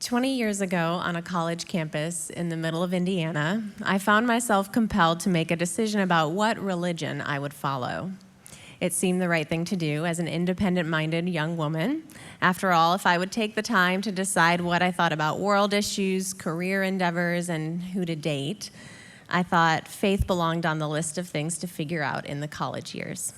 20 years ago, on a college campus in the middle of Indiana, I found myself compelled to make a decision about what religion I would follow. It seemed the right thing to do as an independent-minded young woman. After all, if I would take the time to decide what I thought about world issues, career endeavors, and who to date, I thought faith belonged on the list of things to figure out in the college years.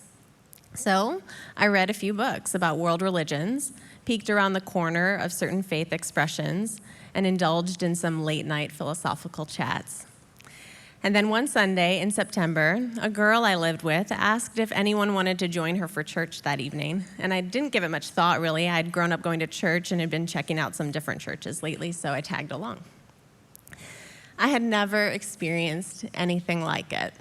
So I read a few books about world religions, peeked around the corner of certain faith expressions, and indulged in some late-night philosophical chats. And then one Sunday in September, a girl I lived with asked if anyone wanted to join her for church that evening. And I didn't give it much thought, really. I'd grown up going to church and had been checking out some different churches lately, so I tagged along. I had never experienced anything like it.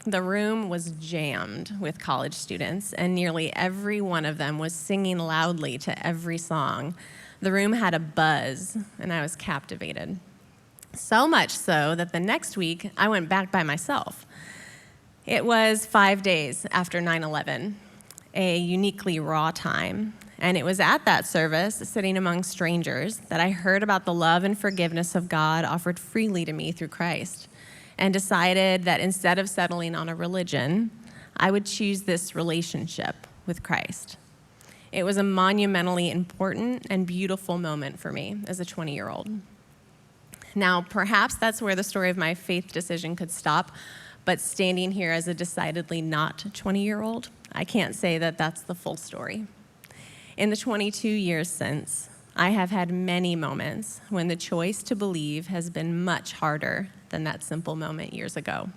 The room was jammed with college students, and nearly every one of them was singing loudly to every song. The room had a buzz, and I was captivated. So much so that the next week, I went back by myself. It was 5 days after 9/11, a uniquely raw time. And it was at that service, sitting among strangers, that I heard about the love and forgiveness of God offered freely to me through Christ, and decided that instead of settling on a religion, I would choose this relationship with Christ. It was a monumentally important and beautiful moment for me as a 20-year-old. Now, perhaps that's where the story of my faith decision could stop, but standing here as a decidedly not 20-year-old, I can't say that that's the full story. In the 22 years since, I have had many moments when the choice to believe has been much harder than that simple moment years ago.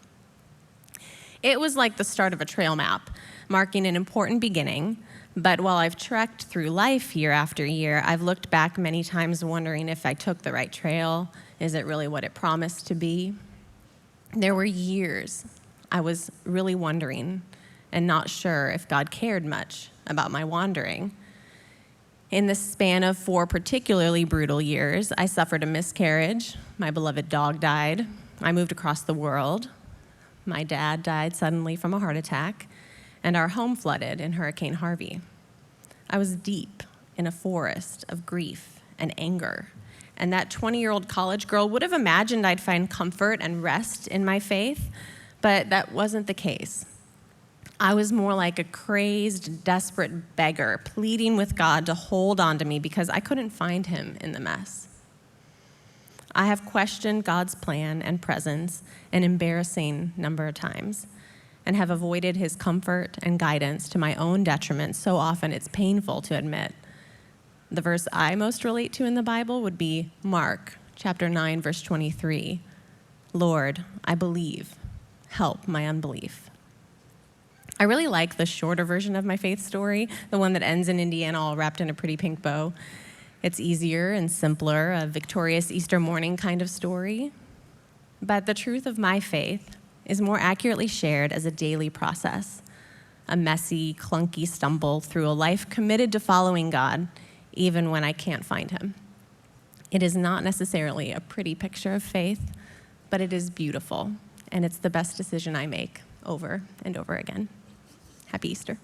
It was like the start of a trail map, marking an important beginning, but while I've trekked through life year after year, I've looked back many times wondering if I took the right trail. Is it really what it promised to be? There were years I was really wondering and not sure if God cared much about my wandering. In the span of 4 particularly brutal years, I suffered a miscarriage, my beloved dog died, I moved across the world, my dad died suddenly from a heart attack, and our home flooded in Hurricane Harvey. I was deep in a forest of grief and anger, and that 20-year-old college girl would have imagined I'd find comfort and rest in my faith, but that wasn't the case. I was more like a crazed, desperate beggar pleading with God to hold on to me because I couldn't find him in the mess. I have questioned God's plan and presence an embarrassing number of times and have avoided his comfort and guidance to my own detriment so often it's painful to admit. The verse I most relate to in the Bible would be Mark chapter 9, verse 23. Lord, I believe. Help my unbelief. I really like the shorter version of my faith story, the one that ends in Indiana all wrapped in a pretty pink bow. It's easier and simpler, a victorious Easter morning kind of story. But the truth of my faith is more accurately shared as a daily process, a messy, clunky stumble through a life committed to following God, even when I can't find him. It is not necessarily a pretty picture of faith, but it is beautiful, and it's the best decision I make over and over again. Happy Easter.